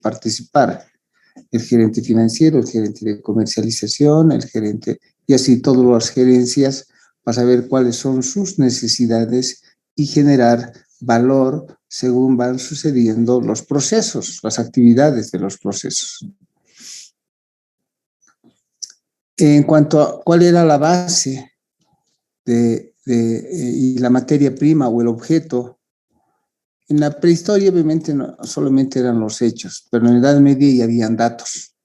participar. El gerente financiero, el gerente de comercialización, el gerente, y así todas las gerencias para saber cuáles son sus necesidades y generar valor según van sucediendo los procesos, las actividades de los procesos. En cuanto a cuál era la base y la materia prima o el objeto, en la prehistoria obviamente no solamente eran los hechos, pero en la Edad Media ya habían datos.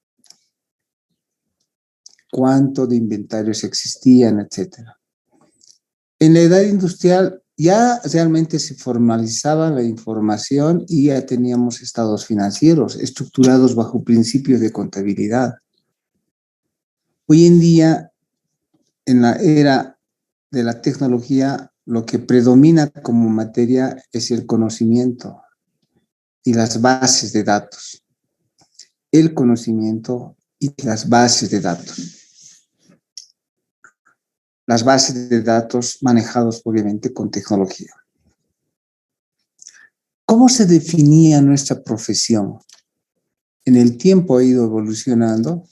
Cuánto de inventarios existían, etcétera. En la edad industrial ya realmente se formalizaba la información y ya teníamos estados financieros estructurados bajo principios de contabilidad. Hoy en día, en la era de la tecnología, lo que predomina como materia es el conocimiento y las bases de datos. El conocimiento y las bases de datos. Las bases de datos manejados obviamente con tecnología. ¿Cómo se definía nuestra profesión? En el tiempo ha ido evolucionando,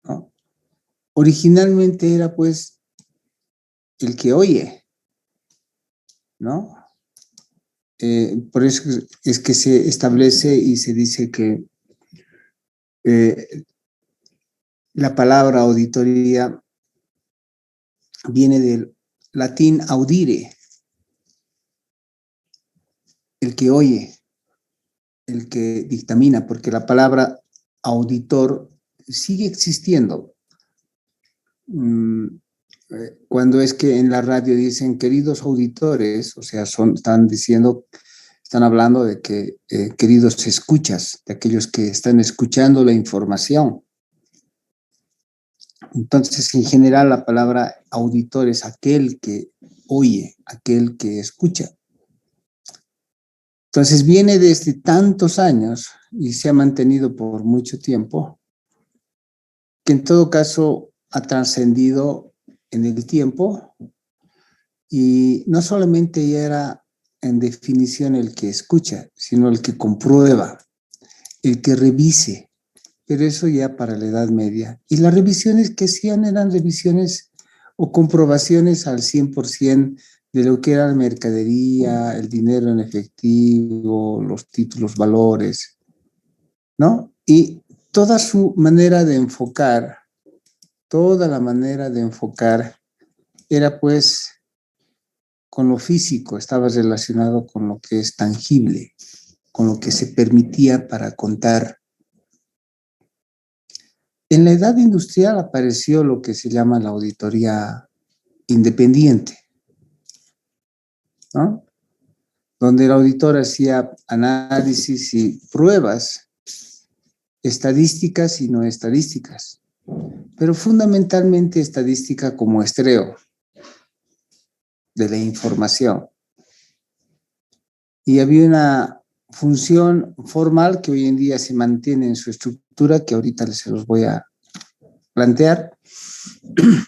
¿no? Originalmente era pues el que oye, ¿no? Por eso es que se establece y se dice que la palabra auditoría viene del latín audire, el que oye, el que dictamina, porque la palabra auditor sigue existiendo. Cuando es que en la radio dicen queridos auditores, o sea, están hablando de que queridos escuchas, de aquellos que están escuchando la información. Entonces, en general, la palabra auditor es aquel que oye, aquel que escucha. Entonces, viene desde tantos años y se ha mantenido por mucho tiempo, que en todo caso ha trascendido en el tiempo y no solamente ya era en definición el que escucha, sino el que comprueba, el que revise, pero eso ya para la Edad Media. Y las revisiones que hacían eran revisiones o comprobaciones al 100% de lo que era la mercadería, el dinero en efectivo, los títulos, valores, ¿no? Y toda su manera de enfocar, toda la manera de enfocar era pues con lo físico, estaba relacionado con lo que es tangible, con lo que se permitía para contar. En la edad industrial apareció lo que se llama la auditoría independiente, ¿no? Donde el auditor hacía análisis y pruebas estadísticas y no estadísticas, pero fundamentalmente estadística como estreo de la información. Y había una función formal que hoy en día se mantiene en su estructura, que ahorita se los voy a plantear,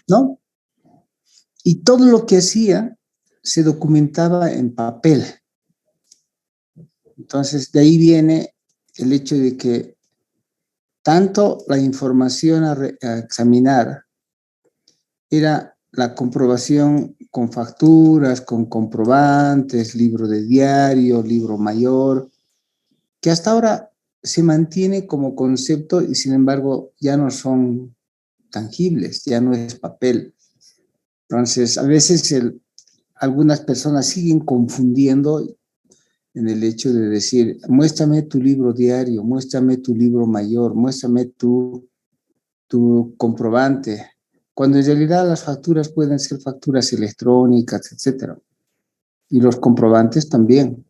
¿no? Y todo lo que hacía se documentaba en papel. Entonces, de ahí viene el hecho de que tanto la información a examinar era la comprobación con facturas, con comprobantes, libro de diario, libro mayor, que hasta ahora se mantiene como concepto y sin embargo ya no son tangibles, ya no es papel. Entonces, a veces algunas personas siguen confundiendo en el hecho de decir, muéstrame tu libro diario, muéstrame tu libro mayor, muéstrame tu comprobante, cuando en realidad las facturas pueden ser facturas electrónicas, etcétera, y los comprobantes también.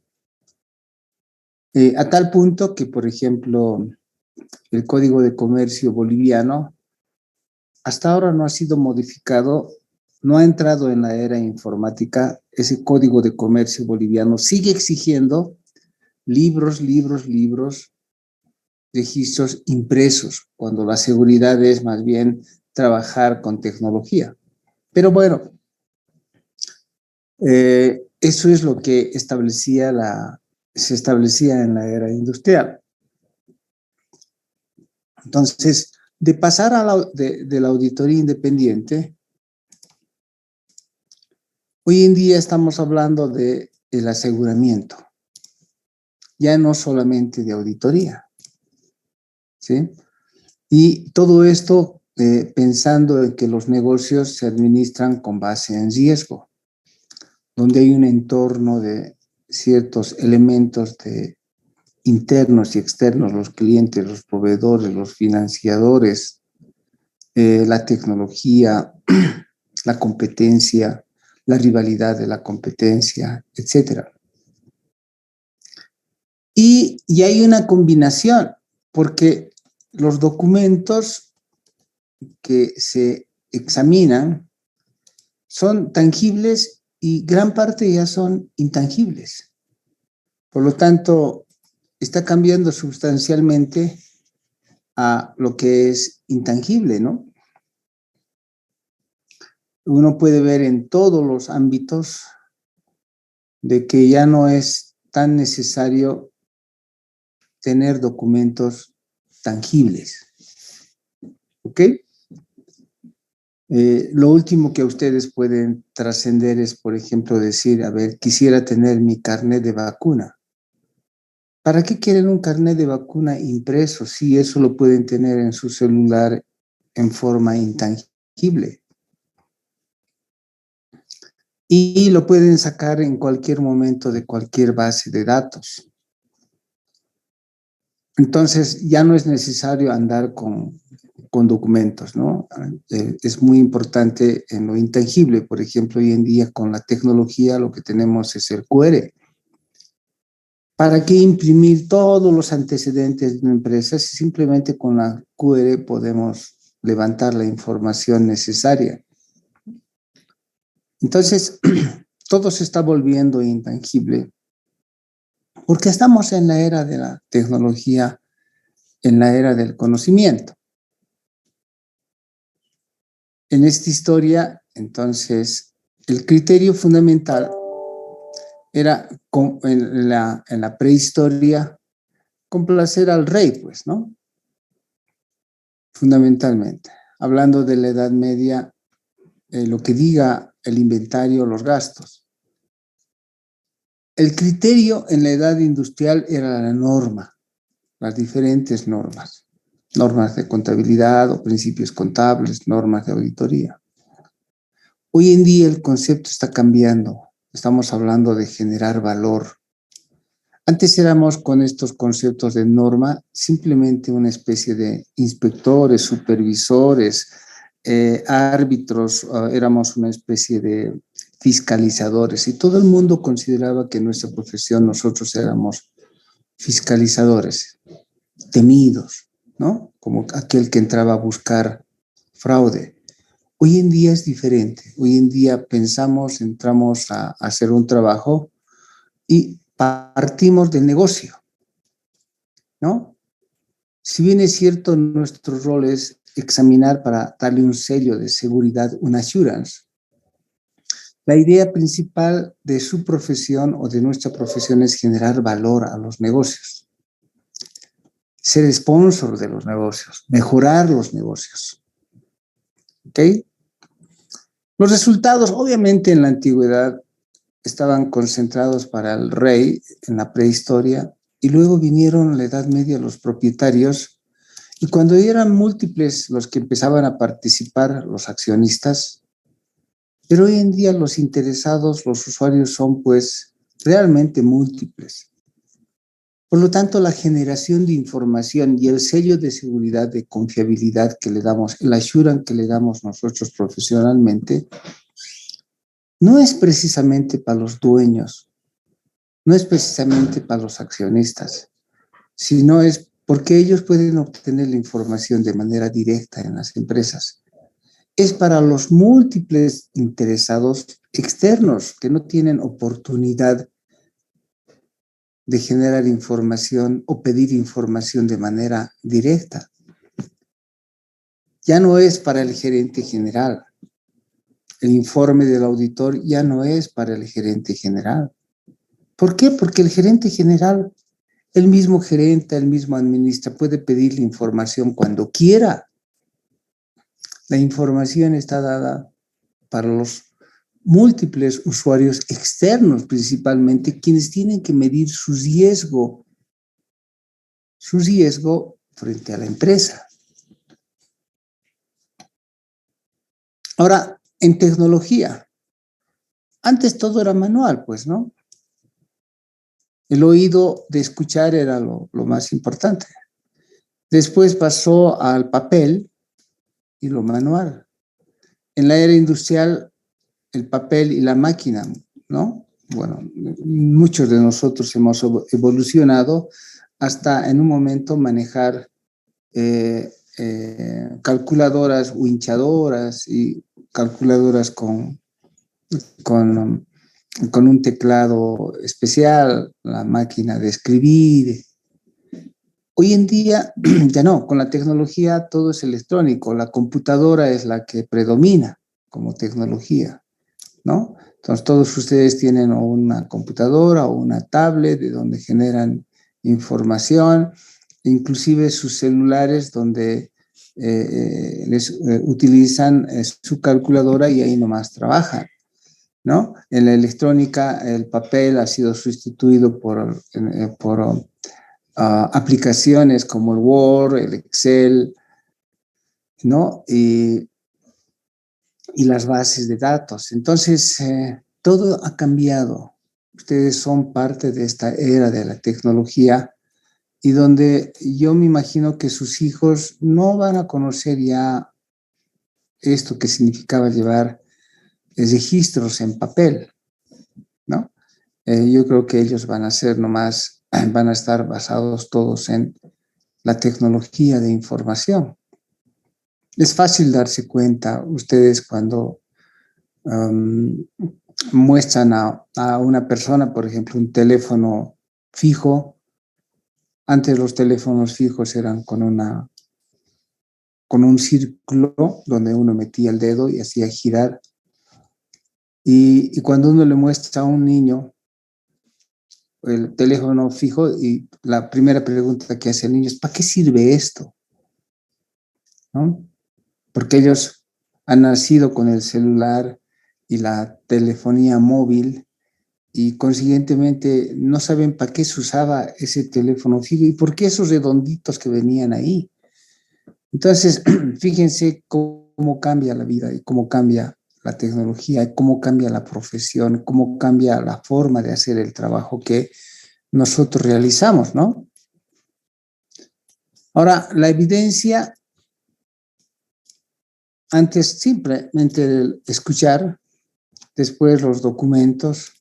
A tal punto que, por ejemplo, el Código de Comercio boliviano hasta ahora no ha sido modificado, no ha entrado en la era informática. Ese Código de Comercio boliviano sigue exigiendo libros, registros impresos, cuando la seguridad es más bien trabajar con tecnología. Pero bueno, eso es lo que establecía se establecía en la era industrial. Entonces, de pasar de la auditoría independiente, hoy en día estamos hablando del aseguramiento, ya no solamente de auditoría, ¿sí? Y todo esto pensando en que los negocios se administran con base en riesgo, donde hay un entorno de ciertos elementos internos y externos, los clientes, los proveedores, los financiadores, la tecnología, la competencia, la rivalidad de la competencia, etcétera. Y hay una combinación, porque los documentos que se examinan son tangibles y gran parte ya son intangibles. Por lo tanto, está cambiando sustancialmente a lo que es intangible, ¿no? Uno puede ver en todos los ámbitos de que ya no es tan necesario tener documentos tangibles. ¿Ok? Lo último que ustedes pueden trascender es, por ejemplo, decir, a ver, quisiera tener mi carnet de vacuna. ¿Para qué quieren un carnet de vacuna impreso si eso lo pueden tener en su celular en forma intangible? Y lo pueden sacar en cualquier momento de cualquier base de datos. Entonces, ya no es necesario andar con documentos, ¿no? Es muy importante en lo intangible. Por ejemplo, hoy en día con la tecnología lo que tenemos es el QR. ¿Para qué imprimir todos los antecedentes de una empresa si simplemente con la QR podemos levantar la información necesaria? Entonces, todo se está volviendo intangible porque estamos en la era de la tecnología, en la era del conocimiento. En esta historia, entonces, el criterio fundamental era en la prehistoria complacer al rey, pues, ¿no? Fundamentalmente. Hablando de la Edad Media, lo que diga el inventario, los gastos. El criterio en la edad industrial era la norma, las diferentes normas. Normas de contabilidad o principios contables, normas de auditoría. Hoy en día el concepto está cambiando. Estamos hablando de generar valor. Antes éramos con estos conceptos de norma simplemente una especie de inspectores, supervisores, árbitros, éramos una especie de fiscalizadores y todo el mundo consideraba que en nuestra profesión nosotros éramos fiscalizadores, temidos, ¿no? Como aquel que entraba a buscar fraude. Hoy en día es diferente. Hoy en día pensamos, entramos a hacer un trabajo y partimos del negocio, ¿no? Si bien es cierto, nuestro rol es examinar para darle un sello de seguridad, un assurance, la idea principal de su profesión o de nuestra profesión es generar valor a los negocios, ser sponsor de los negocios, mejorar los negocios. ¿Ok? Los resultados, obviamente, en la antigüedad estaban concentrados para el rey en la prehistoria y luego vinieron en la Edad Media los propietarios y cuando eran múltiples los que empezaban a participar, los accionistas, pero hoy en día los interesados, los usuarios son pues realmente múltiples. Por lo tanto, la generación de información y el sello de seguridad, de confiabilidad que le damos, el assurance que le damos nosotros profesionalmente, no es precisamente para los dueños, no es precisamente para los accionistas, sino es porque ellos pueden obtener la información de manera directa en las empresas. Es para los múltiples interesados externos que no tienen oportunidad de generar información o pedir información de manera directa. Ya no es para el gerente general. El informe del auditor ya no es para el gerente general. ¿Por qué? Porque el gerente general, el mismo gerente, el mismo administra, puede pedirle información cuando quiera. La información está dada para los múltiples usuarios externos, principalmente, quienes tienen que medir su riesgo frente a la empresa. Ahora, en tecnología, antes todo era manual, pues, ¿no? El oído de escuchar era lo más importante. Después pasó al papel y lo manual. En la era industrial, el papel y la máquina, ¿no? Bueno, muchos de nosotros hemos evolucionado hasta en un momento manejar calculadoras o hinchadoras y calculadoras con, con un teclado especial, la máquina de escribir. Hoy en día ya no, con la tecnología todo es electrónico, la computadora es la que predomina como tecnología, ¿no? Entonces todos ustedes tienen una computadora o una tablet de donde generan información, inclusive sus celulares donde utilizan su calculadora y ahí nomás trabajan, ¿no? En la electrónica el papel ha sido sustituido por aplicaciones como el Word, el Excel, ¿no? Y las bases de datos. Entonces, todo ha cambiado. Ustedes son parte de esta era de la tecnología y donde yo me imagino que sus hijos no van a conocer ya esto que significaba llevar registros en papel, ¿no? Yo creo que ellos van a ser nomás, van a estar basados todos en la tecnología de información. Es fácil darse cuenta ustedes cuando muestran a una persona, por ejemplo, un teléfono fijo. Antes los teléfonos fijos eran con un círculo donde uno metía el dedo y hacía girar. Y cuando uno le muestra a un niño el teléfono fijo, y la primera pregunta que hace el niño es, ¿para qué sirve esto? ¿No? Porque ellos han nacido con el celular y la telefonía móvil y consiguientemente no saben para qué se usaba ese teléfono fijo y por qué esos redonditos que venían ahí. Entonces, fíjense cómo cambia la vida y cómo cambia la tecnología, y cómo cambia la profesión, cómo cambia la forma de hacer el trabajo que nosotros realizamos, ¿no? Ahora, la evidencia, antes simplemente el escuchar, después los documentos,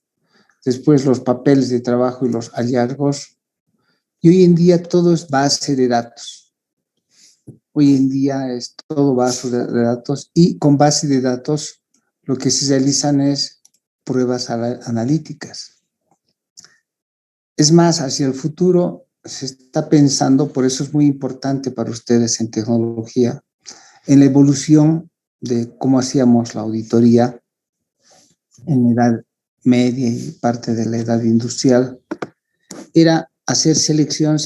después los papeles de trabajo y los hallazgos, y hoy en día todo es base de datos. Hoy en día es todo base de datos y con base de datos lo que se realizan es pruebas analíticas. Es más, hacia el futuro se está pensando, por eso es muy importante para ustedes en tecnología, en la evolución de cómo hacíamos la auditoría en la edad media y parte de la edad industrial. Era hacer selección,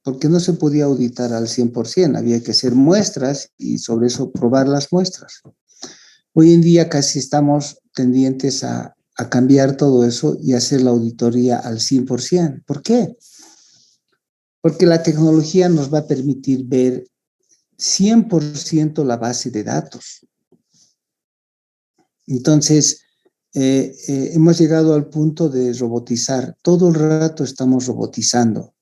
porque no se podía auditar al 100%, había que hacer muestras y sobre eso probar las muestras. Hoy en día casi estamos tendientes a cambiar todo eso y hacer la auditoría al 100%. ¿Por qué? Porque la tecnología nos va a permitir ver 100% la base de datos. Entonces, hemos llegado al punto de robotizar. Todo el rato estamos robotizando,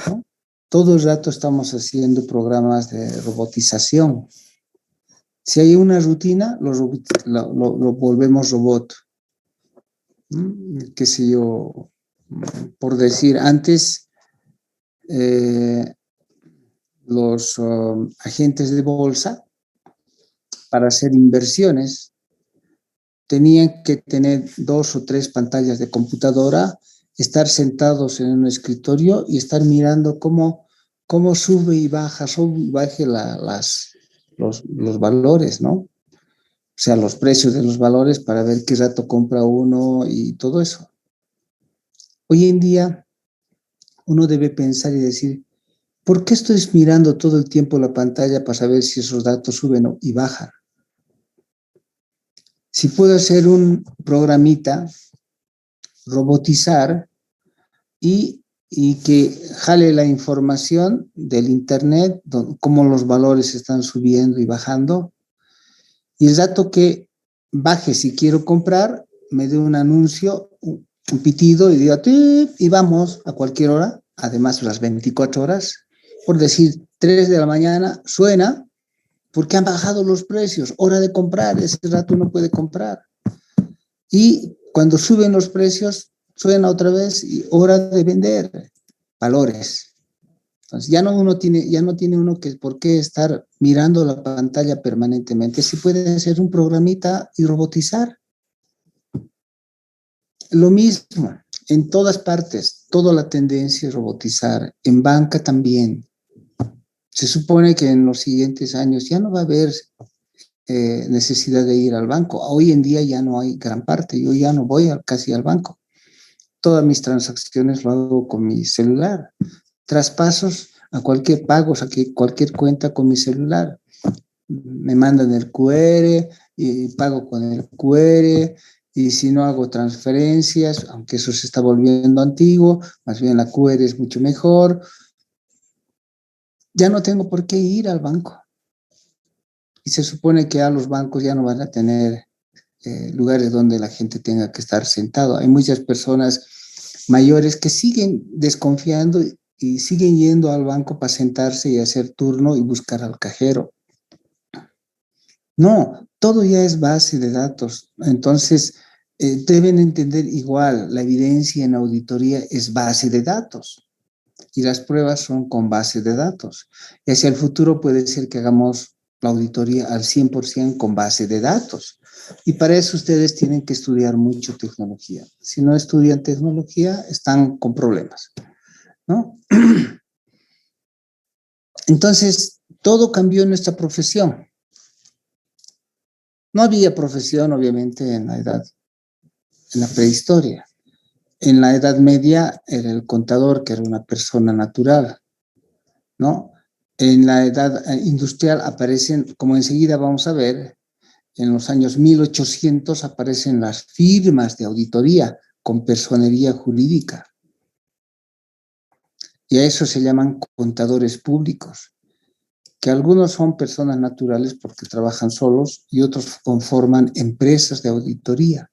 ¿no? Todo el rato estamos haciendo programas de robotización. Si hay una rutina, lo volvemos robot. Qué sé yo, por decir, antes los agentes de bolsa para hacer inversiones tenían que tener 2 o 3 pantallas de computadora, estar sentados en un escritorio y estar mirando cómo sube y baja los valores, ¿no? O sea, los precios de los valores para ver qué rato compra uno y todo eso. Hoy en día uno debe pensar y decir, ¿por qué estoy mirando todo el tiempo la pantalla para saber si esos datos suben y bajan? Si puedo hacer un programita, robotizar y que jale la información del internet, cómo los valores están subiendo y bajando, y el dato que baje si quiero comprar, me dé un anuncio, un pitido y diga, y vamos a cualquier hora, además las 24 horas, por decir 3 de la mañana, suena porque han bajado los precios, hora de comprar, ese rato uno puede comprar. Y cuando suben los precios, suena otra vez y hora de vender, valores. Entonces ya no tiene uno que por qué estar mirando la pantalla permanentemente. Si puede hacer un programita y robotizar. Lo mismo, en todas partes, toda la tendencia es robotizar. En banca también. Se supone que en los siguientes años ya no va a haber necesidad de ir al banco. Hoy en día ya no hay gran parte. Yo ya no voy casi al banco. Todas mis transacciones lo hago con mi celular. Traspasos a cualquier pago, a cualquier cuenta con mi celular. Me mandan el QR y pago con el QR. Y si no hago transferencias, aunque eso se está volviendo antiguo, más bien la QR es mucho mejor. Ya no tengo por qué ir al banco. Y se supone que a los bancos ya no van a tener lugares donde la gente tenga que estar sentado. Hay muchas personas mayores que siguen desconfiando y siguen yendo al banco para sentarse y hacer turno y buscar al cajero. No, todo ya es base de datos. Entonces, deben entender igual, la evidencia en auditoría es base de datos y las pruebas son con base de datos. Y hacia el futuro puede ser que hagamos la auditoría al 100% con base de datos. Y para eso ustedes tienen que estudiar mucho tecnología. Si no estudian tecnología, están con problemas, ¿no? Entonces, todo cambió en nuestra profesión. No había profesión, obviamente, en la prehistoria. En la Edad Media era el contador, que era una persona natural, ¿no? En la edad industrial aparecen, como enseguida vamos a ver, en los años 1800 aparecen las firmas de auditoría con personería jurídica. Y a eso se llaman contadores públicos, que algunos son personas naturales porque trabajan solos y otros conforman empresas de auditoría.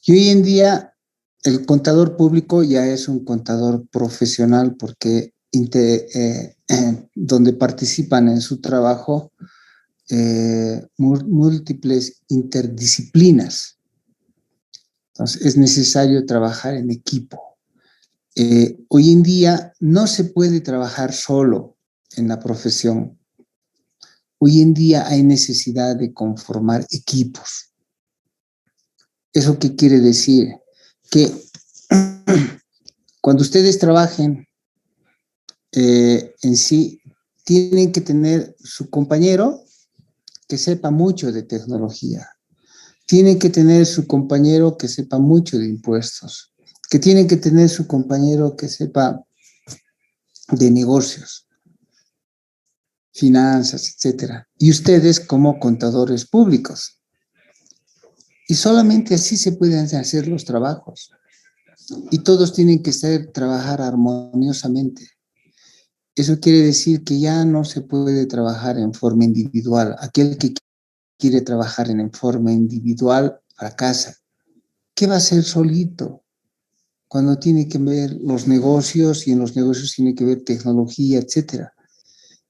Y hoy en día el contador público ya es un contador profesional porque donde participan en su trabajo múltiples interdisciplinas. Entonces es necesario trabajar en equipo. Hoy en día no se puede trabajar solo en la profesión. Hoy en día hay necesidad de conformar equipos. ¿Eso qué quiere decir? Que cuando ustedes trabajen en sí, tienen que tener su compañero que sepa mucho de tecnología. Tienen que tener su compañero que sepa mucho de impuestos. Que tienen que tener su compañero que sepa de negocios, finanzas, etcétera. Y ustedes como contadores públicos. Y solamente así se pueden hacer los trabajos. Y todos tienen que trabajar armoniosamente. Eso quiere decir que ya no se puede trabajar en forma individual. Aquel que quiere trabajar en forma individual fracasa. ¿Qué va a hacer solito? Cuando tiene que ver los negocios y en los negocios tiene que ver tecnología, etcétera.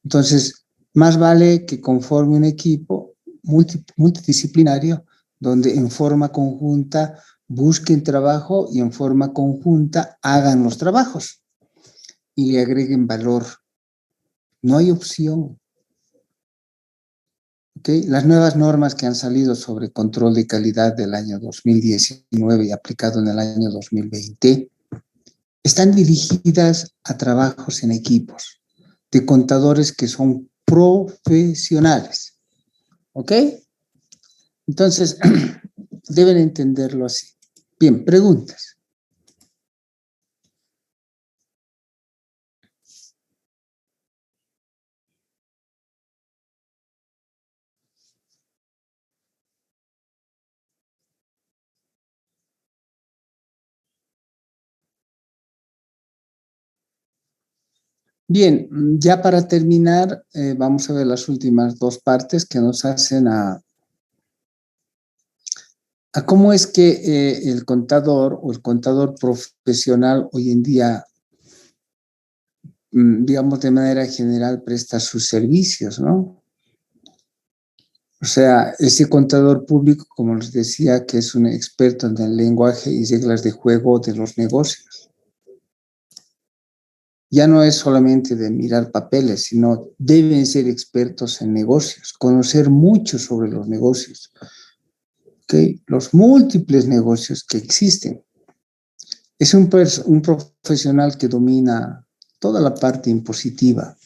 Entonces, más vale que conforme un equipo multidisciplinario donde en forma conjunta busquen trabajo y en forma conjunta hagan los trabajos y le agreguen valor. No hay opción. ¿Okay? Las nuevas normas que han salido sobre control de calidad del año 2019 y aplicado en el año 2020 están dirigidas a trabajos en equipos de contadores que son profesionales. ¿Ok? Entonces, deben entenderlo así. Bien, preguntas. Bien, ya para terminar, vamos a ver las últimas dos partes que nos hacen a cómo es que el contador o el contador profesional hoy en día, digamos de manera general, presta sus servicios, ¿no? O sea, ese contador público, como les decía, que es un experto en el lenguaje y reglas de juego de los negocios. Ya no es solamente de mirar papeles, sino deben ser expertos en negocios, conocer mucho sobre los negocios, ¿okay? Los múltiples negocios que existen. Es un profesional que domina toda la parte impositiva,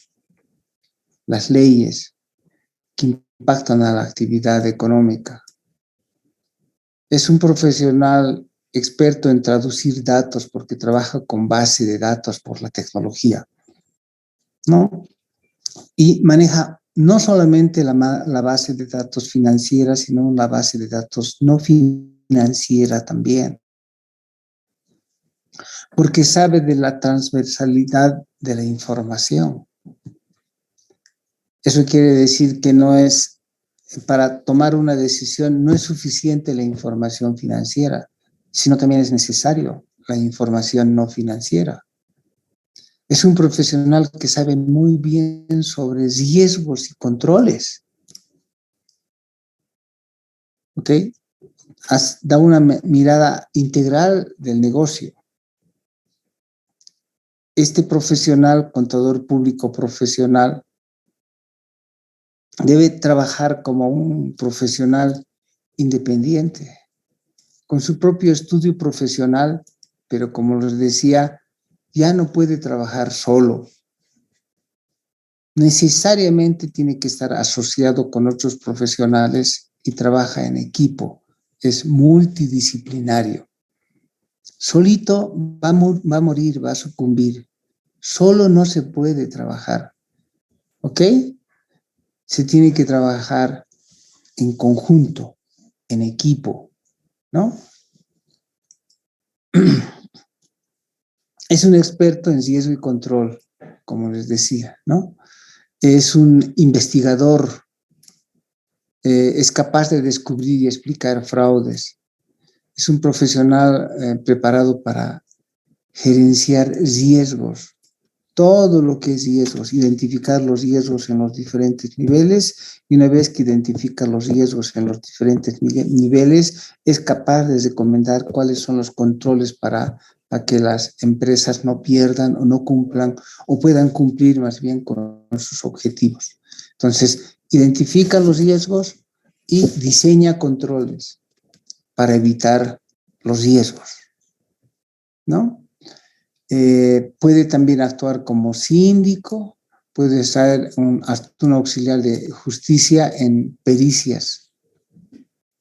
las leyes que impactan a la actividad económica. Es un profesional experto en traducir datos porque trabaja con base de datos por la tecnología, ¿no? Y maneja no solamente la base de datos financiera, sino una base de datos no financiera también, porque sabe de la transversalidad de la información. Eso quiere decir que no es, para tomar una decisión, no es suficiente la información financiera, sino también es necesario la información no financiera. Es un profesional que sabe muy bien sobre riesgos y controles. ¿Ok? Da una mirada integral del negocio. Este profesional, contador público profesional, debe trabajar como un profesional independiente, con su propio estudio profesional, pero como les decía, ya no puede trabajar solo. Necesariamente tiene que estar asociado con otros profesionales y trabaja en equipo. Es multidisciplinario. Solito va a morir, va a sucumbir. Solo no se puede trabajar. ¿Ok? Se tiene que trabajar en conjunto, en equipo, ¿no? Es un experto en riesgo y control, como les decía, ¿no? Es un investigador, es capaz de descubrir y explicar fraudes. Es un profesional preparado para gerenciar riesgos, todo lo que es riesgos, identificar los riesgos en los diferentes niveles, y una vez que identifica los riesgos en los diferentes niveles, es capaz de recomendar cuáles son los controles para que las empresas no pierdan o no cumplan o puedan cumplir más bien con sus objetivos. Entonces, identifica los riesgos y diseña controles para evitar los riesgos, ¿no? Puede también actuar como síndico, puede ser un auxiliar de justicia en pericias.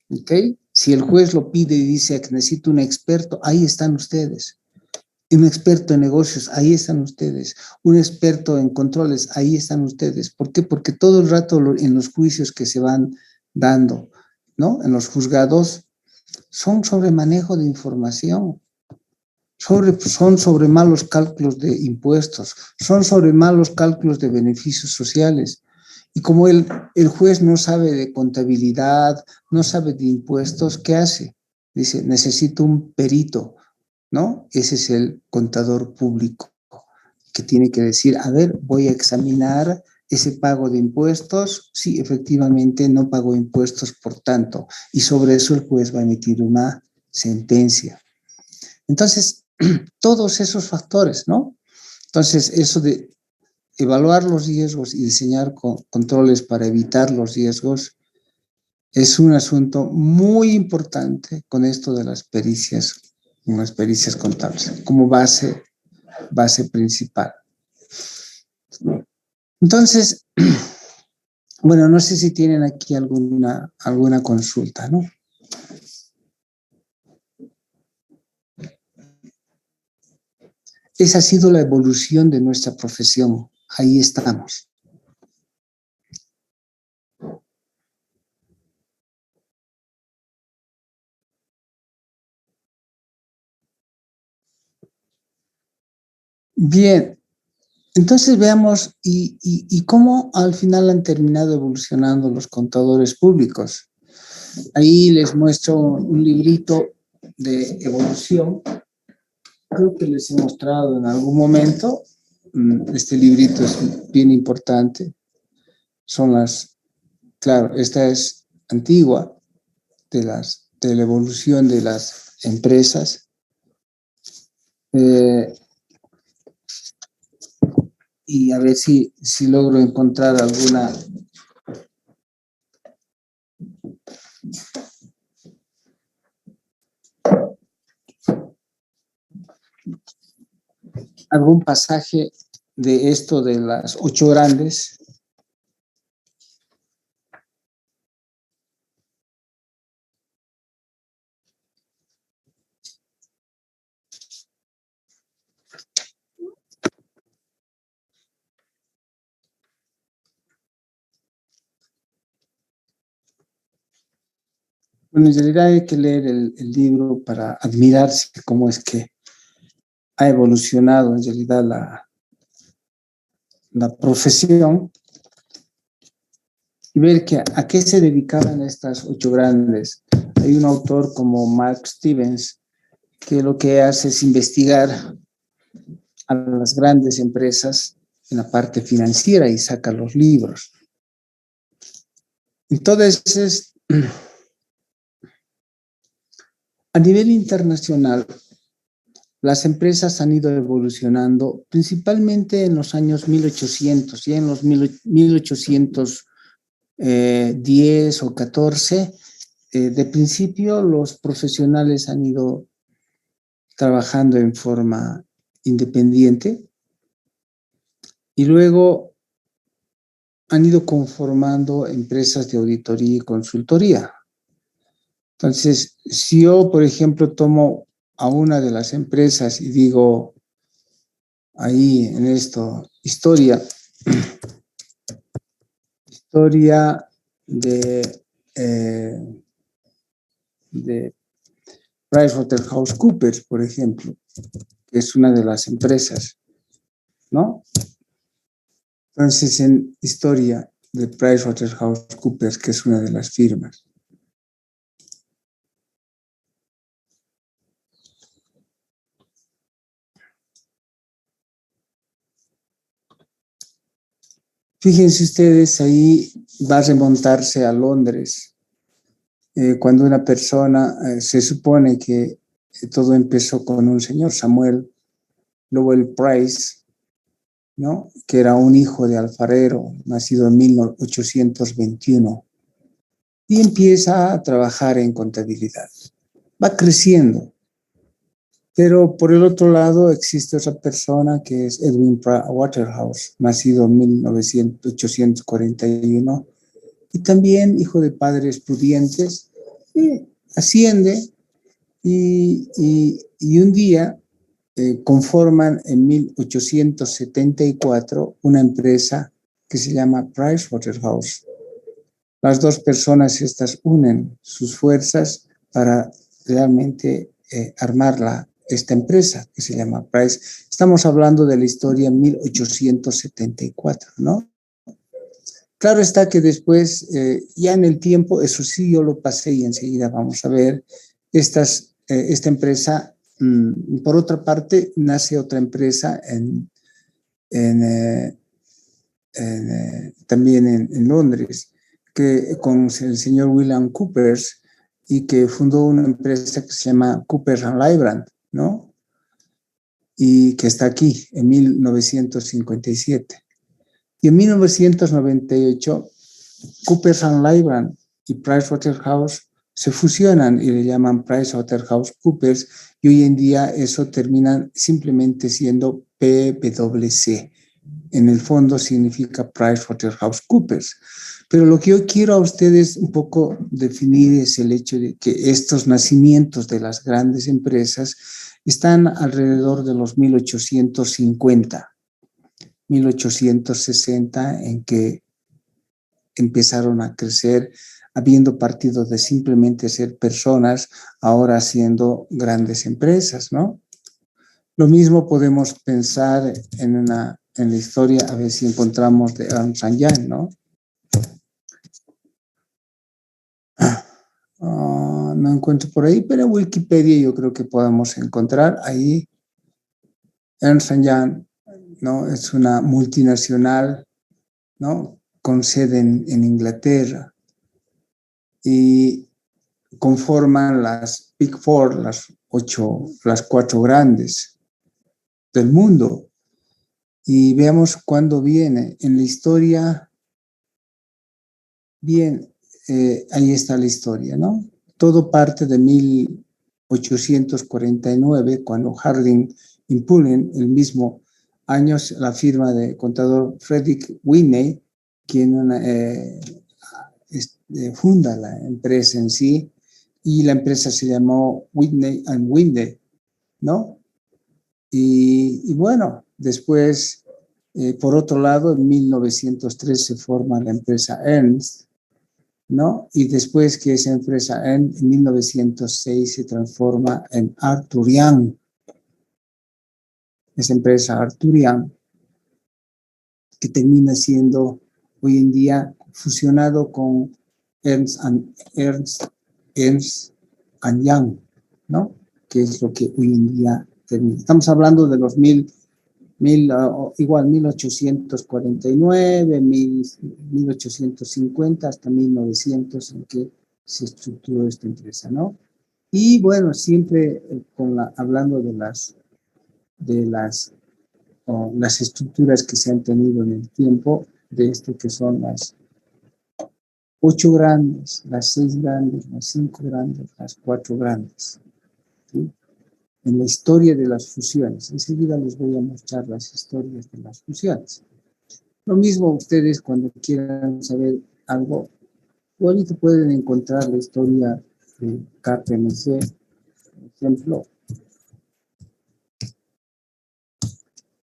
¿Ok? Si el juez lo pide y dice que necesito un experto, ahí están ustedes. Un experto en negocios, ahí están ustedes. Un experto en controles, ahí están ustedes. ¿Por qué? Porque todo el rato en los juicios que se van dando, ¿no? En los juzgados, son sobre manejo de información. Son sobre malos cálculos de impuestos, son sobre malos cálculos de beneficios sociales. Y como el juez no sabe de contabilidad, no sabe de impuestos, ¿qué hace? Dice, necesito un perito, ¿no? Ese es el contador público, que tiene que decir, a ver, voy a examinar ese pago de impuestos, sí, efectivamente no pago impuestos por tanto, y sobre eso el juez va a emitir una sentencia. Entonces, todos esos factores, ¿no? Entonces, eso de evaluar los riesgos y diseñar controles para evitar los riesgos es un asunto muy importante con esto de las pericias contables, como base principal. Entonces, bueno, no sé si tienen aquí alguna consulta, ¿no? Esa ha sido la evolución de nuestra profesión. Ahí estamos. Bien, Entonces veamos y cómo al final han terminado evolucionando los contadores públicos. Ahí les muestro un librito de evolución. Creo que les he mostrado en algún momento. Este librito es bien importante. Claro, esta es antigua de la evolución de las empresas. Y a ver si logro encontrar algún pasaje de esto de las 8 grandes. Bueno, en realidad hay que leer el libro para admirarse cómo es que ha evolucionado en realidad la profesión y ver a qué se dedicaban estas 8 grandes. Hay un autor como Mark Stevens que lo que hace es investigar a las grandes empresas en la parte financiera y saca los libros. Entonces, a nivel internacional, las empresas han ido evolucionando principalmente en los años 1800, ya en los 1810 o 14. De principio, los profesionales han ido trabajando en forma independiente y luego han ido conformando empresas de auditoría y consultoría. Entonces, si yo, por ejemplo, tomo a una de las empresas y digo ahí en esto, historia de PricewaterhouseCoopers, por ejemplo, que es una de las empresas, ¿no? Entonces, en historia de PricewaterhouseCoopers, que es una de las firmas. Fíjense ustedes, ahí va a remontarse a Londres, cuando una persona, se supone que todo empezó con un señor Samuel Lowell Price, ¿no? Que era un hijo de alfarero, nacido en 1821, y empieza a trabajar en contabilidad. Va creciendo, pero por el otro lado existe otra persona que es Edwin Waterhouse, nacido en 1841, y también hijo de padres pudientes, asciende y un día conforman en 1874 una empresa que se llama Pricewaterhouse. Las dos personas estas unen sus fuerzas para realmente armar esta empresa que se llama Price. Estamos hablando de la historia en 1874, ¿no? Claro está que después, ya en el tiempo, eso sí yo lo pasé y enseguida vamos a ver, esta empresa, por otra parte, nace otra empresa también en Londres, que con el señor William Coopers, y que fundó una empresa que se llama Coopers & Lybrand, ¿no? Y que está aquí en 1957. Y en 1998, Coopers & Lybrand y Pricewaterhouse se fusionan y le llaman PricewaterhouseCoopers, y hoy en día eso termina simplemente siendo PwC. En el fondo significa PricewaterhouseCoopers. Pero lo que yo quiero a ustedes un poco definir es el hecho de que estos nacimientos de las grandes empresas están alrededor de los 1850, 1860, en que empezaron a crecer, habiendo partido de simplemente ser personas, ahora siendo grandes empresas, ¿no? Lo mismo podemos pensar en una en la historia, a ver si encontramos de Ernst Young, ¿no? No encuentro por ahí, pero en Wikipedia yo creo que podemos encontrar ahí. Ernst Young, ¿no? Es una multinacional, ¿no? Con sede en Inglaterra y conforman las Big Four, las cuatro grandes del mundo. Y veamos cuándo viene. En la historia, bien, ahí está la historia, ¿no? Todo parte de 1849, cuando Harding y Pullen, el mismo año, la firma de contador Frederick Whitney, quien funda la empresa en sí, y la empresa se llamó Whitney and Whitney, ¿no? Y bueno, después, por otro lado, en 1903 se forma la empresa Ernst, ¿no? Y después que esa empresa Ernst, en 1906 se transforma en Arthur Young, esa empresa Arthur Young, que termina siendo hoy en día fusionado con Ernst Young, ¿no? Que es lo que hoy en día termina. Estamos hablando de los igual 1849, 1850 hasta 1900 en que se estructuró esta empresa, ¿no? Y bueno, siempre hablando de las estructuras que se han tenido en el tiempo, de esto que son las 8 grandes, las 6 grandes, las 5 grandes, las 4 grandes, ¿sí? En la historia de las fusiones. Enseguida les voy a mostrar las historias de las fusiones. Lo mismo ustedes cuando quieran saber algo, ahorita pueden encontrar la historia de KPMG, por ejemplo.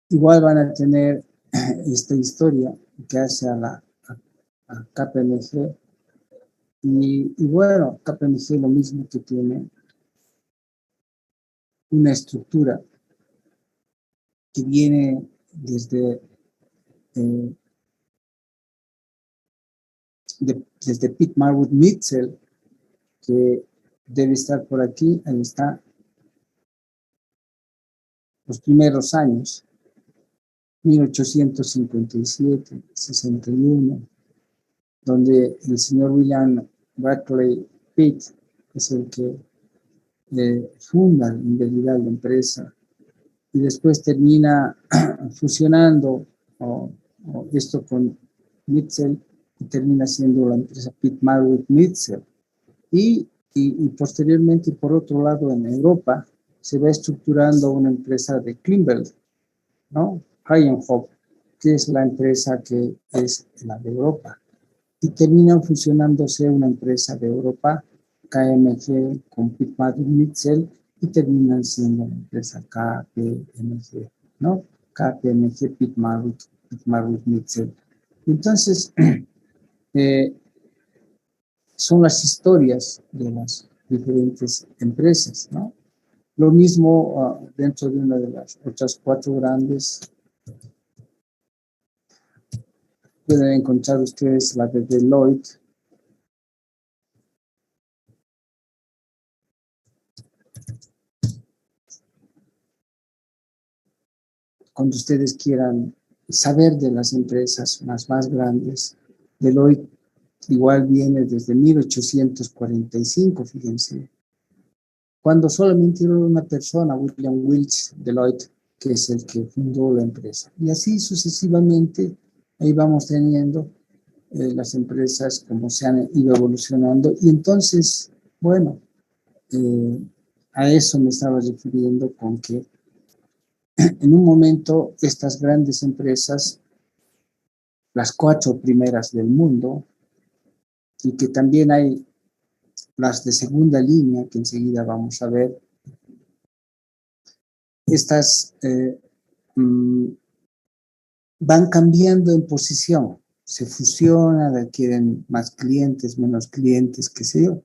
Igual van a tener esta historia que hace a KPMG. Y bueno, KPMG lo mismo que tiene una estructura que viene desde Pitt Marwood Mitchell, que debe estar por aquí, ahí está, los primeros años, 1857, 61, donde el señor William Barclay Pitt es el que funda en realidad la empresa y después termina fusionando esto con Mitchell y termina siendo la empresa Pitt Marwood Mitchell. Y posteriormente, por otro lado, en Europa se va estructurando una empresa de Klimberg, ¿no? Kruyenhof, que es la empresa que es la de Europa. Y terminan fusionándose una empresa de Europa, KMG, con Pitt Marwood Mitchell, y terminan siendo la empresa KPMG, ¿no? KPMG, Pitt Marwood Mitchell. Entonces, son las historias de las diferentes empresas, ¿no? Lo mismo dentro de una de las otras 4 grandes, pueden encontrar ustedes la de Deloitte. Cuando ustedes quieran saber de las empresas más grandes, Deloitte igual viene desde 1845, fíjense, cuando solamente era una persona, William Wilkes Deloitte, que es el que fundó la empresa. Y así sucesivamente, ahí vamos teniendo las empresas como se han ido evolucionando. Y entonces, bueno, a eso me estaba refiriendo con que en un momento estas grandes empresas, las 4 primeras del mundo, y que también hay las de segunda línea, que enseguida vamos a ver, estas van cambiando en posición, se fusionan, adquieren más clientes, menos clientes, qué sé yo.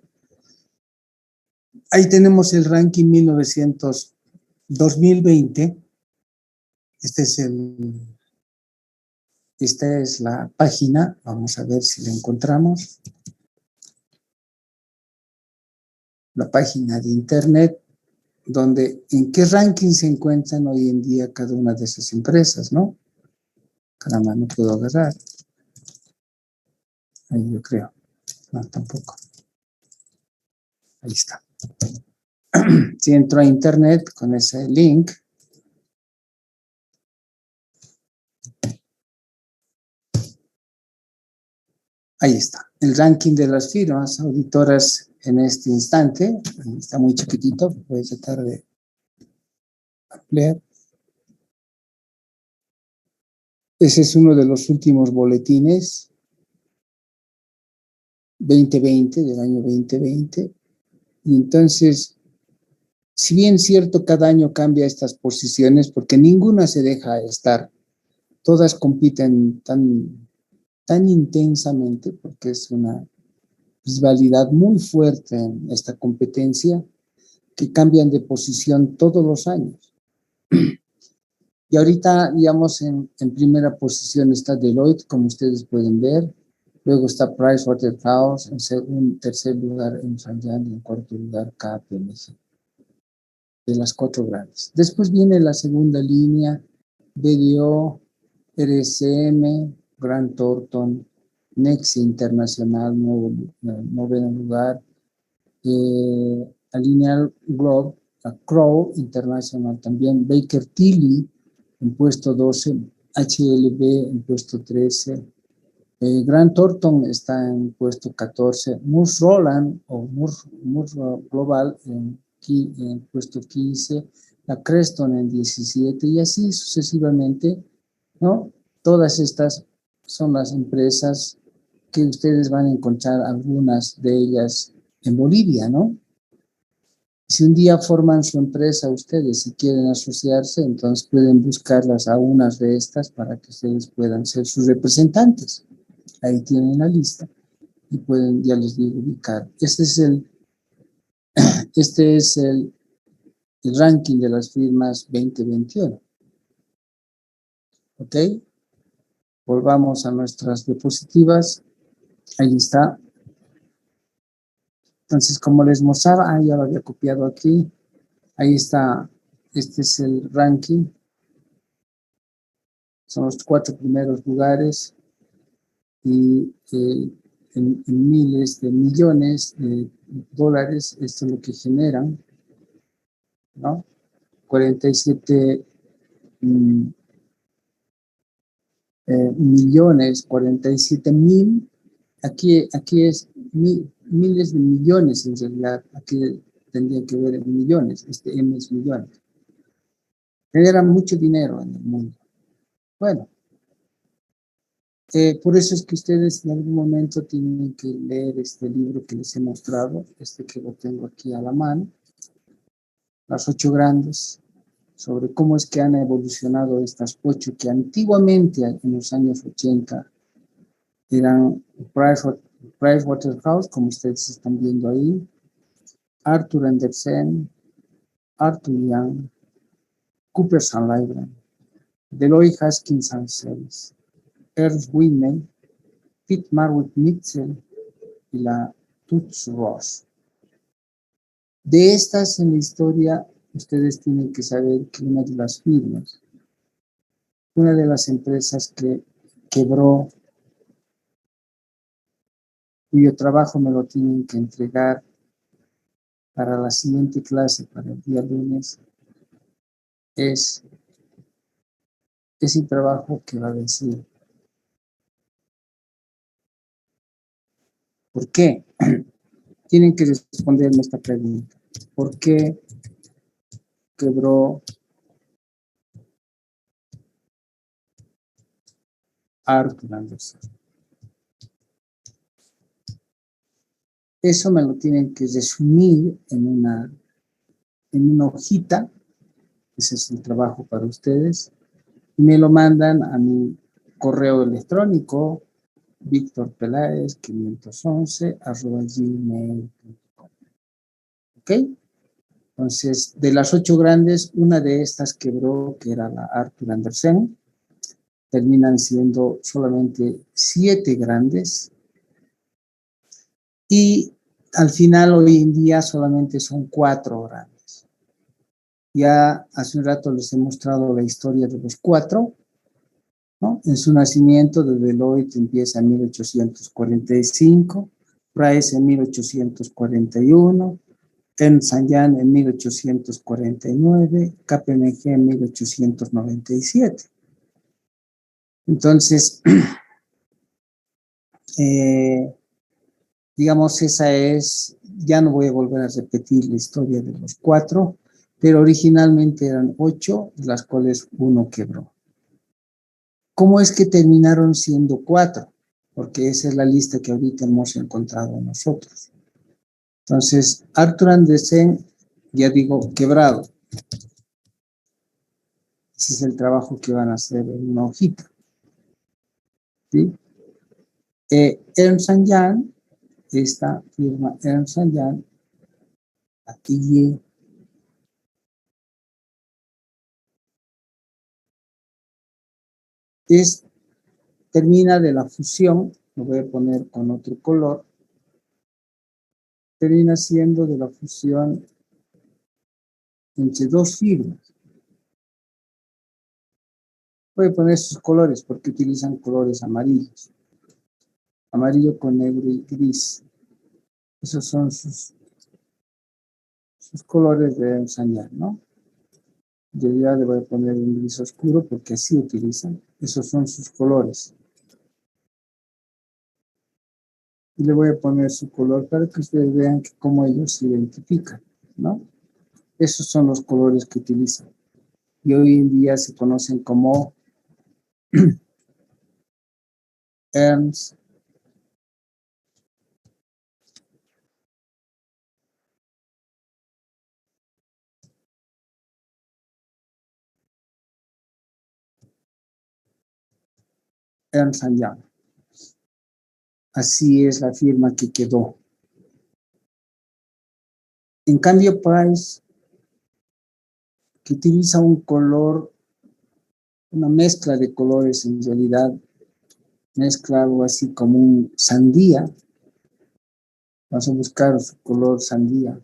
Ahí tenemos el ranking 2020. Este es Esta es la página, vamos a ver si la encontramos. La página de internet, donde en qué ranking se encuentran hoy en día cada una de esas empresas, ¿no? Caramba, no puedo agarrar. Ahí yo creo. No, tampoco. Ahí está. Si entro a internet con ese link, ahí está. El ranking de las firmas auditoras en este instante. Está muy chiquitito, voy a tratar de ampliar. Ese es uno de los últimos boletines 2020, del año 2020. Y entonces, si bien es cierto, cada año cambia estas posiciones porque ninguna se deja estar. Todas compiten tan intensamente porque es una rivalidad muy fuerte en esta competencia que cambian de posición todos los años. Y ahorita, digamos, en primera posición está Deloitte, como ustedes pueden ver. Luego está Pricewaterhouse, en tercer lugar Ernst & Young y en cuarto lugar KPMG, de las 4 grandes. Después viene la segunda línea, BDO, RSM, Grant Thornton, Nexi Internacional, noveno lugar, Alineal Globe, Crow International también, Baker Tilly en puesto 12, HLB en puesto 13, Grant Thornton está en puesto 14, Moores Rowland o Moores Global en puesto 15, la Creston en 17 y así sucesivamente, ¿no? Todas estas son las empresas que ustedes van a encontrar, algunas de ellas en Bolivia, ¿no? Si un día forman su empresa ustedes y quieren asociarse, entonces pueden buscarlas a unas de estas para que ustedes puedan ser sus representantes. Ahí tienen la lista y pueden, ya les digo, ubicar. Este es el ranking de las firmas 2021. ¿Ok? Volvamos a nuestras diapositivas. Ahí está. Entonces, como les mostraba, ya lo había copiado aquí. Ahí está. Este es el ranking. Son los 4 primeros lugares. Y en miles de millones de dólares, esto es lo que generan, ¿no? 47 millones, 47,000, aquí es miles de millones en realidad, aquí tendría que ver en millones, M es millones. Generan mucho dinero en el mundo. Bueno, por eso es que ustedes en algún momento tienen que leer este libro que les he mostrado, que lo tengo aquí a la mano, Las 8 grandes, sobre cómo es que han evolucionado estas 8 que antiguamente en los años 80 eran Pricewaterhouse, como ustedes están viendo ahí, Arthur Andersen, Arthur Young, Coopers & Lybrand, Deloitte Haskins & Sells, Ernst Whitney, Pitt Marwick Mitchell y la Toots Ross. De estas en la historia, ustedes tienen que saber que una de las firmas, una de las empresas que quebró, cuyo trabajo me lo tienen que entregar para la siguiente clase, para el día lunes, es ese trabajo que va a decir. ¿Por qué? Tienen que responderme esta pregunta. ¿Por qué quebró Arthur Andersen? Eso me lo tienen que resumir en una hojita. Ese es el trabajo para ustedes. Y me lo mandan a mi correo electrónico, victorpelaez511@gmail.com. ¿Ok? Entonces, de las 8 grandes, una de estas quebró, que era la Arthur Andersen. terminan siendo solamente 7 grandes y al final hoy en día solamente son 4 grandes. Ya hace un rato les he mostrado la historia de los 4, ¿no? En su nacimiento de Deloitte empieza en 1845, Price en 1841, Ernst & Young en 1849, KPMG en 1897. Entonces, digamos, esa es, ya no voy a volver a repetir la historia de los 4, pero originalmente eran 8, de las cuales 1 quebró. ¿Cómo es que terminaron siendo 4? Porque esa es la lista que ahorita hemos encontrado nosotros. Entonces, Arthur Andersen, ya digo, quebrado. Ese es el trabajo que van a hacer en una hojita. ¿Sí? Ernst & Young, esta firma Ernst & Young, aquí termina de la fusión, lo voy a poner con otro color, termina siendo de la fusión entre 2 firmas. Voy a poner sus colores porque utilizan colores amarillos. Amarillo con negro y gris. Esos son sus colores de ensañar, ¿no? Yo ya le voy a poner un gris oscuro porque así utilizan. Esos son sus colores. Y le voy a poner su color para que ustedes vean cómo ellos se identifican, ¿no? Esos son los colores que utilizan. Y hoy en día se conocen como Ernst Young. Así es la firma que quedó. En cambio, Price, que utiliza un color, una mezcla de colores, en realidad, mezcla algo así como un sandía. Vamos a buscar su color sandía.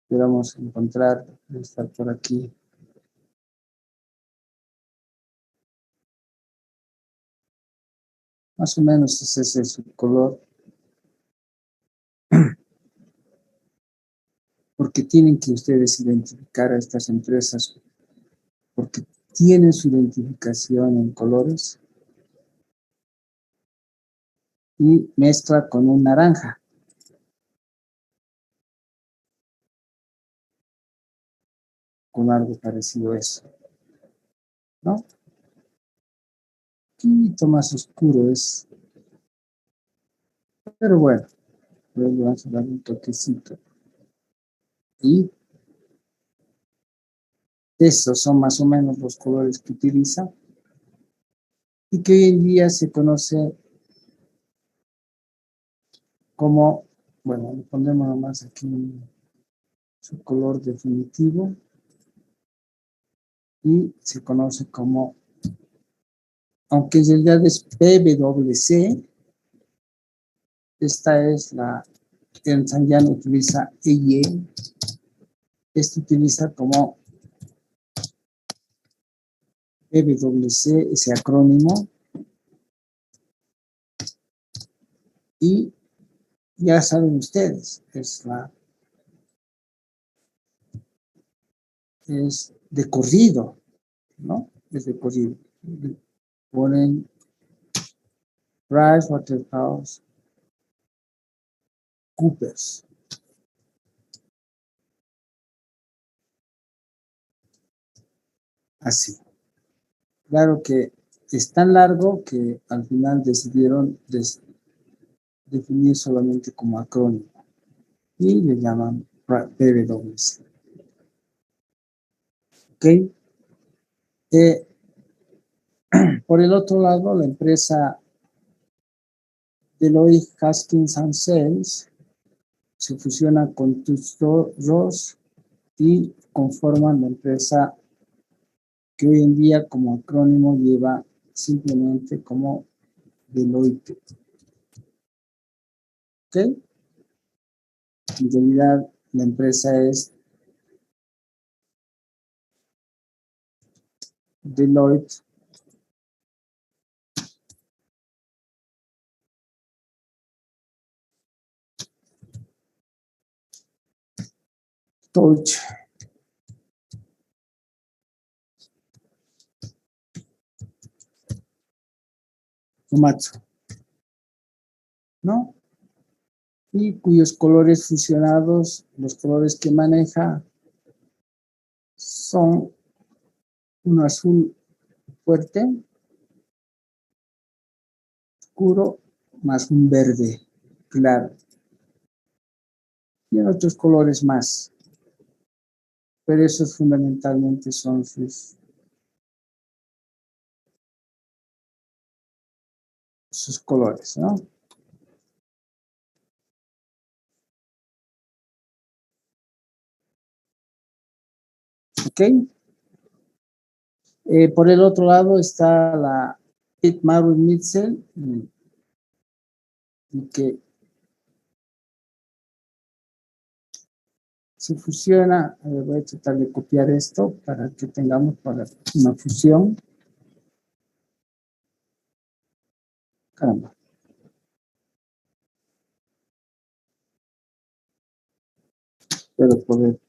Que vamos a encontrar, debe estar por aquí. Más o menos ese es su color. Porque tienen que ustedes identificar a estas empresas, porque tienen su identificación en colores y mezcla con un naranja. Con algo parecido a eso, ¿no? Un poquito más oscuro es, pero bueno, le vamos a dar un toquecito. Y estos son más o menos los colores que utiliza y que hoy en día se conoce como, bueno, le pondremos nomás aquí su color definitivo y se conoce como, aunque en realidad es PWC, esta es la que en Ernst & Young utiliza EYE, este utiliza como PWC, ese acrónimo, y ya saben ustedes, es de corrido, ¿no? Es de corrido. Ponen PricewaterhouseCoopers. Así. Claro que es tan largo que al final decidieron definir solamente como acrónimo y le llaman PWC. ¿Ok? Por el otro lado, la empresa Deloitte Haskins & Sells se fusiona con Tufts Ross y conforman la empresa que hoy en día como acrónimo lleva simplemente como Deloitte. ¿Ok? En realidad, la empresa es Deloitte Touch Komatsu, ¿no? Y cuyos colores fusionados, los colores que maneja, son un azul fuerte, oscuro, más un verde claro. Y en otros colores más. Pero esos fundamentalmente son sus colores, ¿no? ¿Ok? Por el otro lado está la Pitt-Marwood Mitchell, que se fusiona. Voy a tratar de copiar esto para que tengamos para una fusión. Caramba. Pero poder.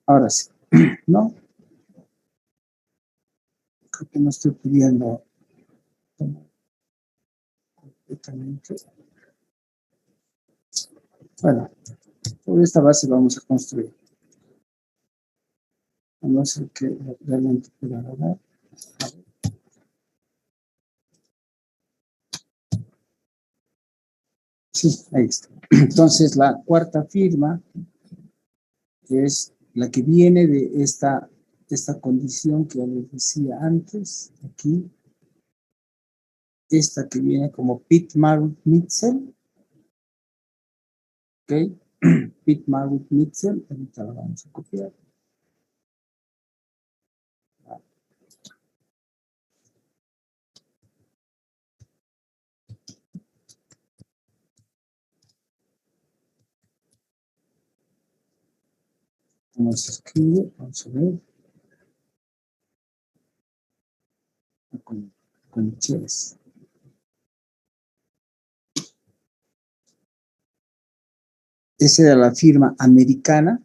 Ahora sí, ¿no? Creo que no estoy pudiendo completamente. Bueno, sobre esta base vamos a construir. A no ser que realmente pueda lograr. Sí, ahí está. Entonces, la cuarta firma es la que viene de esta condición que ya les decía antes, aquí. Esta que viene como Pitt-Marwood Mitchell. ¿Ok? Pitt-Marwood Mitchell. Ahorita la vamos a copiar. ¿Cómo se escribe? Vamos a ver. Con Chess. Esa era la firma americana,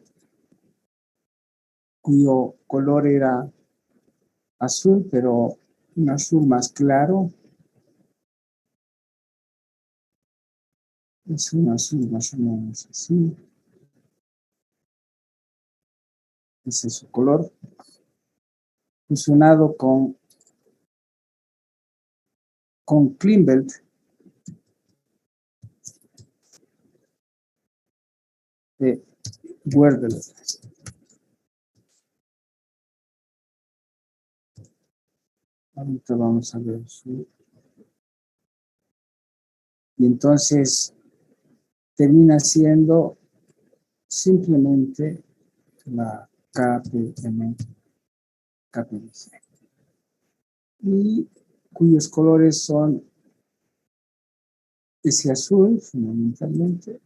cuyo color era azul, pero un azul más claro. Es un azul más o menos así. Ese es su color. Fusionado con Klimbelt. De Werder. Ahorita vamos a ver su. Y entonces termina siendo simplemente la KPMG. Y cuyos colores son ese azul, fundamentalmente.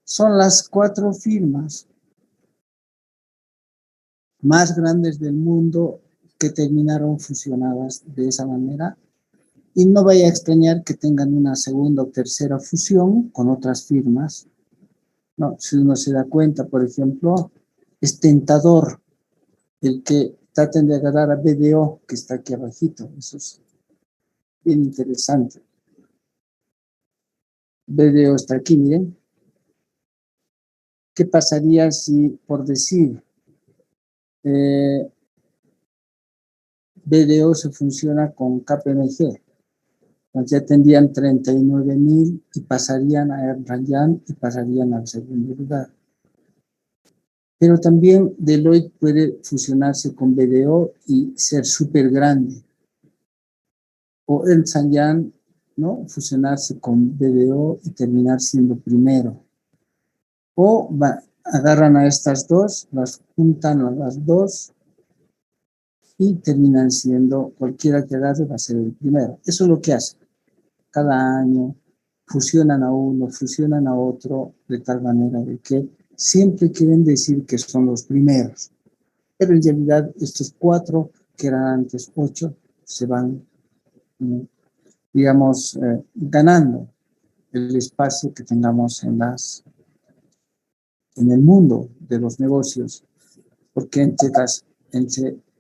Son las 4 firmas más grandes del mundo que terminaron fusionadas de esa manera. Y no vaya a extrañar que tengan una segunda o tercera fusión con otras firmas. No, si uno se da cuenta, por ejemplo, es tentador el que traten de agarrar a BDO, que está aquí abajito. Eso es bien interesante. BDO está aquí, miren. ¿Qué pasaría si, por decir, BDO se funciona con KPMG? Entonces ya tendrían 39,000 y pasarían a Ernst & Young y pasarían al segundo lugar. Pero también Deloitte puede fusionarse con BDO y ser súper grande. O Ernst & Young, ¿no? Fusionarse con BDO y terminar siendo primero. O agarran a estas dos, las juntan a las dos y terminan siendo, cualquiera que agarre va a ser el primero. Eso es lo que hacen. Cada año fusionan a uno, fusionan a otro, de tal manera de que siempre quieren decir que son los primeros. Pero en realidad estos 4, que eran antes 8, se van, digamos, ganando el espacio que tengamos en el mundo de los negocios, porque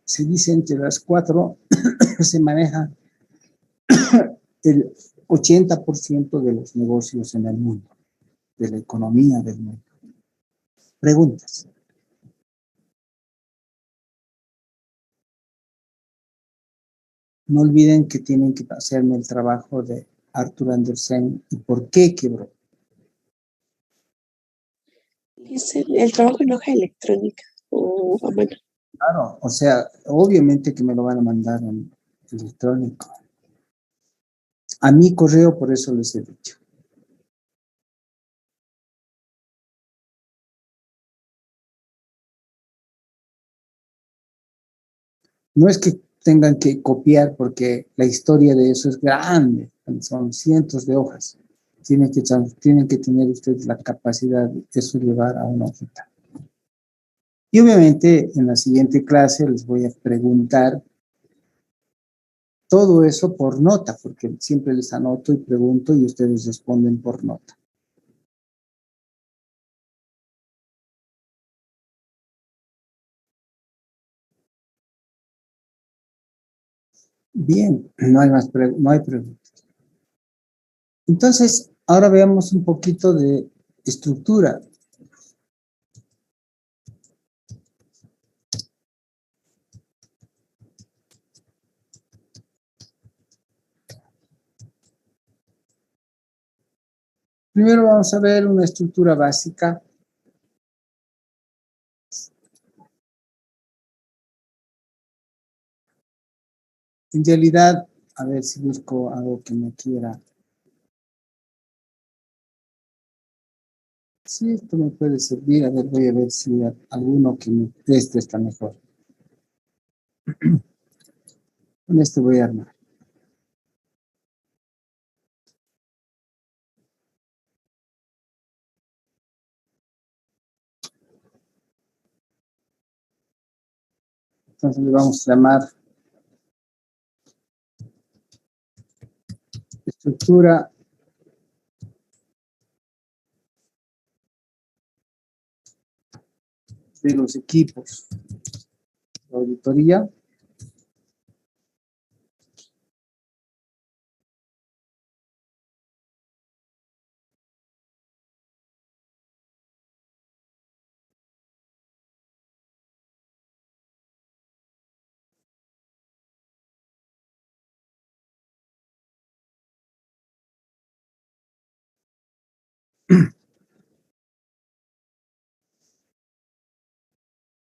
se dice entre las 4 se maneja el 80% de los negocios en el mundo, de la economía del mundo. Preguntas. No olviden que tienen que hacerme el trabajo de Arthur Andersen y por qué quebró. Es el trabajo en hoja electrónica o a mano. Claro, o sea, obviamente que me lo van a mandar en electrónico. A mi correo, por eso les he dicho. No es que tengan que copiar porque la historia de eso es grande, son cientos de hojas. Tienen que tener ustedes la capacidad de eso llevar a una hojita. Y obviamente en la siguiente clase les voy a preguntar todo eso por nota, porque siempre les anoto y pregunto y ustedes responden por nota. Bien, no hay preguntas. Entonces, ahora veamos un poquito de estructura. Primero vamos a ver una estructura básica. En realidad, a ver si busco algo que me quiera. Sí, esto me puede servir. A ver, voy a ver si alguno que me preste está mejor. Con este voy a armar. Entonces le vamos a llamar estructura de los equipos de auditoría.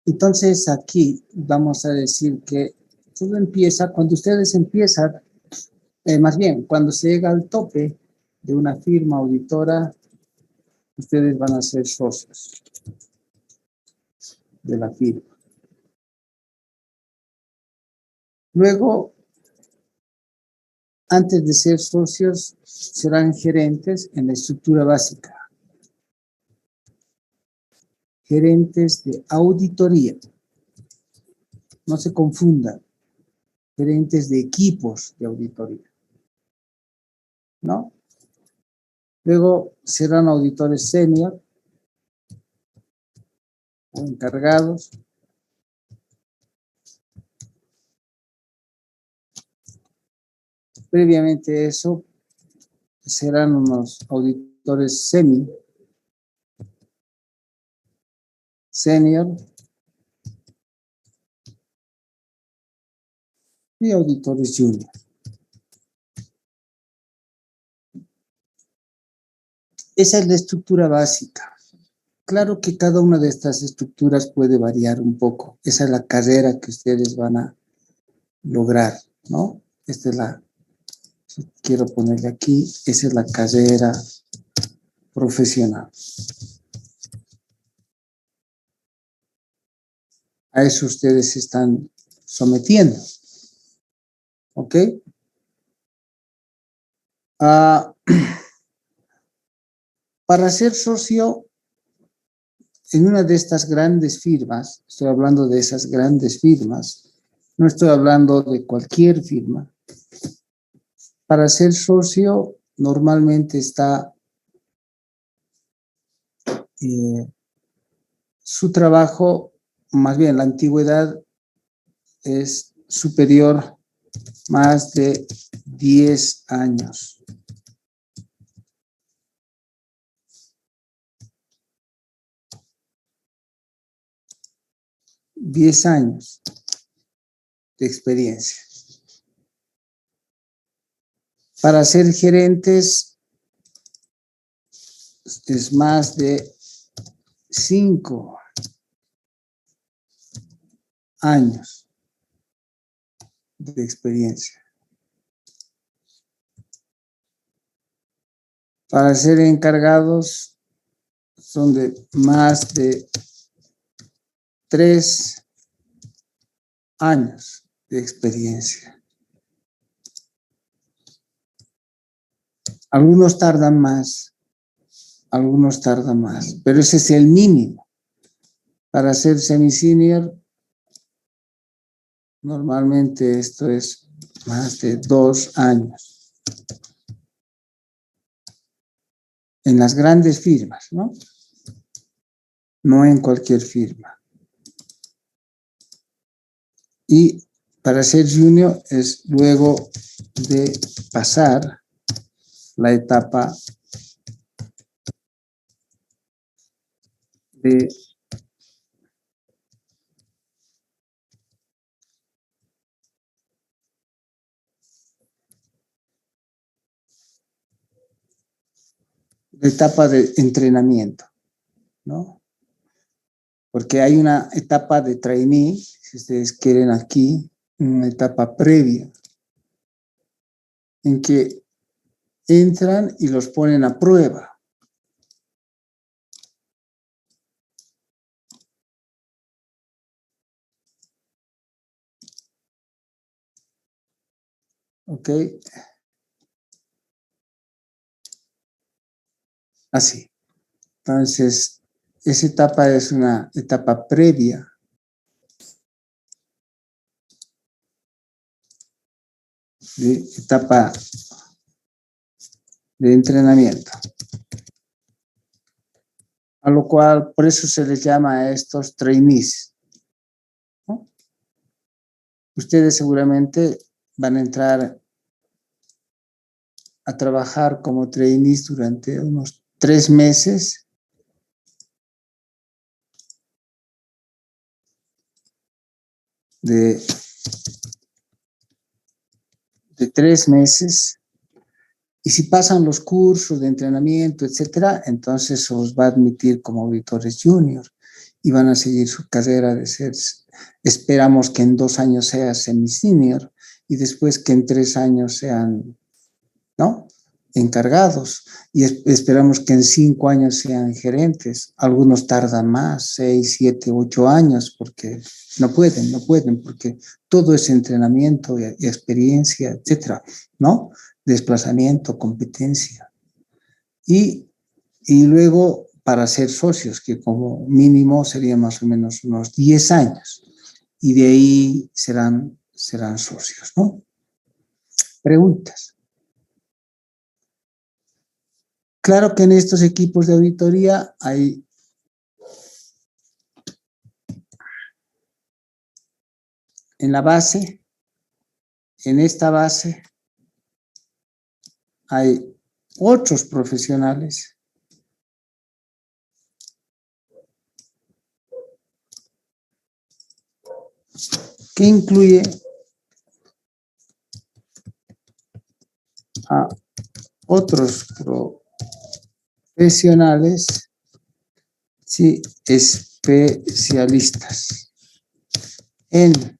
Entonces aquí vamos a decir que todo empieza cuando ustedes empiezan, más bien, cuando se llega al tope de una firma auditora, ustedes van a ser socios de la firma. Luego, antes de ser socios, serán gerentes en la estructura básica. Gerentes de auditoría. No se confundan. Gerentes de equipos de auditoría. ¿No? Luego serán auditores senior o encargados. Previamente eso, serán unos auditores senior y auditores junior. Esa es la estructura básica. Claro que cada una de estas estructuras puede variar un poco. Esa es la carrera que ustedes van a lograr, ¿no? Esta es quiero ponerle aquí, esa es la carrera profesional. A eso ustedes están sometiendo. ¿Ok? Para ser socio en una de estas grandes firmas, estoy hablando de esas grandes firmas, no estoy hablando de cualquier firma. Para ser socio normalmente está su trabajo, más bien la antigüedad es superior más de 10 años. Diez años de experiencia. Para ser gerentes es más de 5 años de experiencia. Para ser encargados son de más de 3 años de experiencia. Algunos tardan más, pero ese es el mínimo. Para ser semi-senior, normalmente esto es más de 2 años. En las grandes firmas, ¿no? No en cualquier firma. Y para ser junior es luego de pasar la etapa de entrenamiento, ¿no? Porque hay una etapa de trainee, si ustedes quieren aquí, una etapa previa, en que entran y los ponen a prueba. ¿Ok? Así. Entonces, esa etapa es una etapa previa. De etapa de entrenamiento. A lo cual, por eso se les llama a estos trainees, ¿no? Ustedes seguramente van a entrar a trabajar como trainees durante unos 3 meses. De 3 meses. Y si pasan los cursos de entrenamiento, etcétera, entonces os va a admitir como auditores junior y van a seguir su carrera de ser, esperamos que en 2 años sea semi-senior y después que en 3 años sean, ¿no?, encargados, y esperamos que en 5 años sean gerentes. Algunos tardan más, 6, 7, 8 años, porque no pueden, porque todo es entrenamiento y experiencia, etcétera, ¿no? Desplazamiento, competencia. Y luego para ser socios, que como mínimo sería más o menos unos 10 años, y de ahí serán socios, ¿no? Preguntas. Claro que en estos equipos de auditoría hay en la base, en esta base, hay otros profesionales que incluye a otros profesionales, sí, especialistas en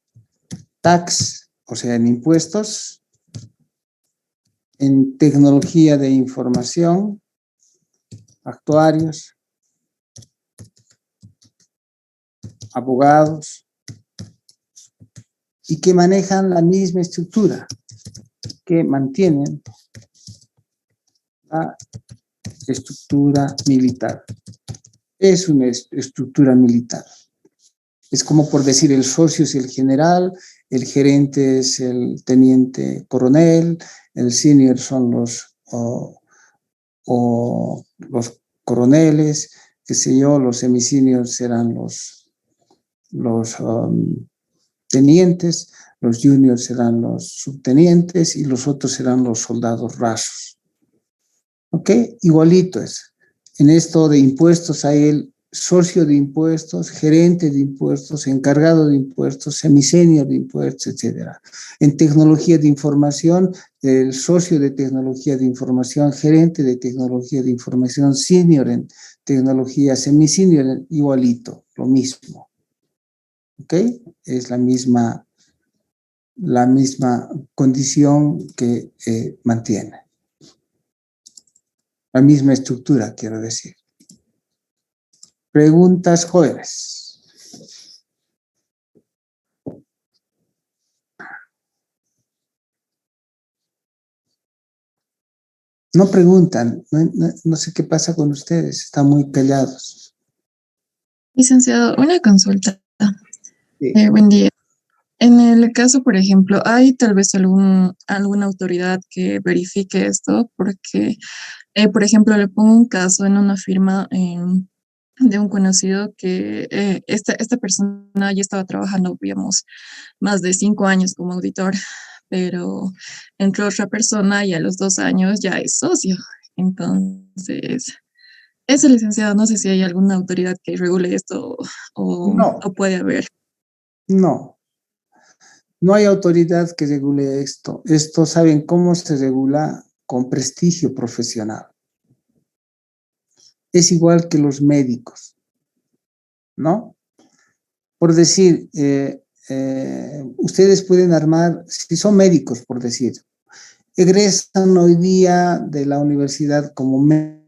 tax, o sea, en impuestos, en tecnología de información, actuarios, abogados, y que manejan la misma estructura, que mantienen la estructura militar. Es una estructura militar. Es como por decir, el socio es el general, el gerente es el teniente coronel, el senior son los coroneles, qué sé yo, los semiseniors serán los tenientes, los juniors serán los subtenientes y los otros serán los soldados rasos. ¿Ok? Igualito es. En esto de impuestos hay el socio de impuestos, gerente de impuestos, encargado de impuestos, semisenior de impuestos, etc. En tecnología de información, el socio de tecnología de información, gerente de tecnología de información, senior en tecnología, semisenior, igualito, lo mismo. ¿Ok? Es la misma condición que mantiene. La misma estructura, quiero decir. Preguntas, jóvenes. No preguntan, no sé qué pasa con ustedes, están muy callados. Licenciado, una consulta. Sí. Buen día. En el caso, por ejemplo, ¿hay tal vez alguna autoridad que verifique esto? Porque, por ejemplo, le pongo un caso en una firma de un conocido que esta persona ya estaba trabajando, digamos, más de 5 años como auditor, pero entró otra persona y a los 2 años ya es socio. Entonces, eso, licenciado, no sé si hay alguna autoridad que regule esto No, o puede haber. no hay autoridad que regule esto. Esto, ¿saben cómo se regula? Con prestigio profesional. Es igual que los médicos, ¿no? Por decir, ustedes pueden armar, si son médicos, por decir, egresan hoy día de la universidad como médicos